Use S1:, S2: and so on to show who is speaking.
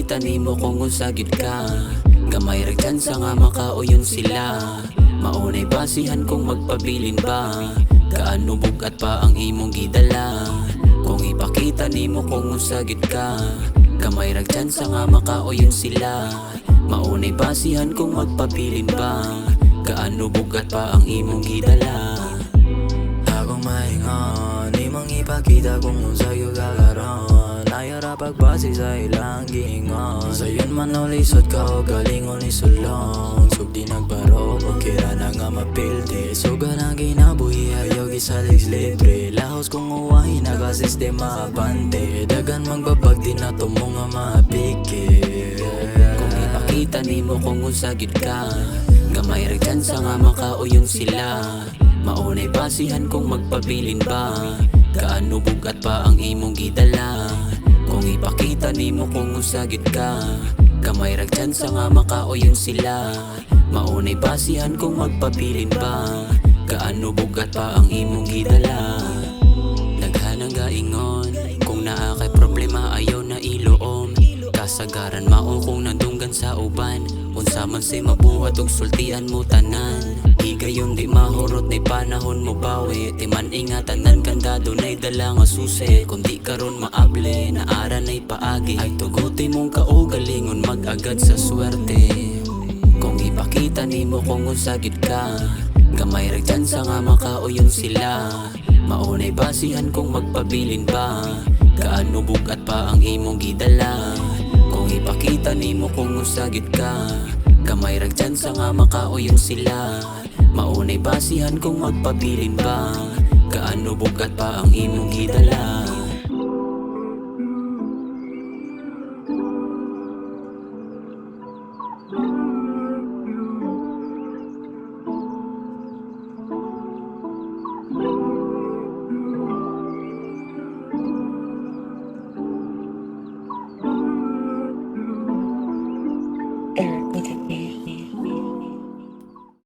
S1: ipakita nimo kung unsagid ka. Gamay ra tsansa nga makauyon sila. Maunay basihan kung magpabilin ba. Kaano bugat pa ang imong gidala. Kung ipakita nimo kung unsagid ka. Gamay ra tsansa nga makauyon sila. Maunay basihan kung magpabilin ba. Kaano bugat pa ang imong gidala.
S2: Akong maingon, imong ipakita kung unsa'yo kakaroon. Ayara pagbase sa ilang gingon. Sayon man ulisod ka o galingon isulong. Sugdi nagbaro o kira na nga mapildi. Suga na ginabuhi ayaw gisalis libre. Lahos kung uwahin nakasistema abante. Dagan magbabag di na tumo nga mapikir.
S1: Kung ipakita nimo kung unsagid ka. Gamay ra tsansa nga makauyon sila. Maunay basihan kung magpabilin ba. Kaano bugat pa ang imong gidala. Kung ipakita nimo kung unsagid ka. Gamay ra tsansa nga makauyon sila. Maunay basihan kung magpabilin ba. Kaano bugat pa ang imong gidala. Daghanang gaingon, kung naa kay problema ayaw na iloom. Kasagaran mao kung nandunggan sa uban. Unsa man say mabuhat og sultian mo tanan. Higayon di mahurot na panahon mo bawi. Timan ingatanan kandado na'y dala nga susi. Kung di karon maable, naara na'y paagi. Ay tuguti mong kaugalingon mag-agad sa swerte. Kung ipakita nimo kung unsagid ka. Gamay ra tsansa nga makauyon sila. Maunay basihan kung magpabilin ba. Kaano bugat pa ang imong gidala. Kung ipakita nimo kung unsagid ka. Gamay ra tsansa nga makauyon sila. Maunay basihan kung magpabilin ba. Kaano bugat pa ang imong gidala.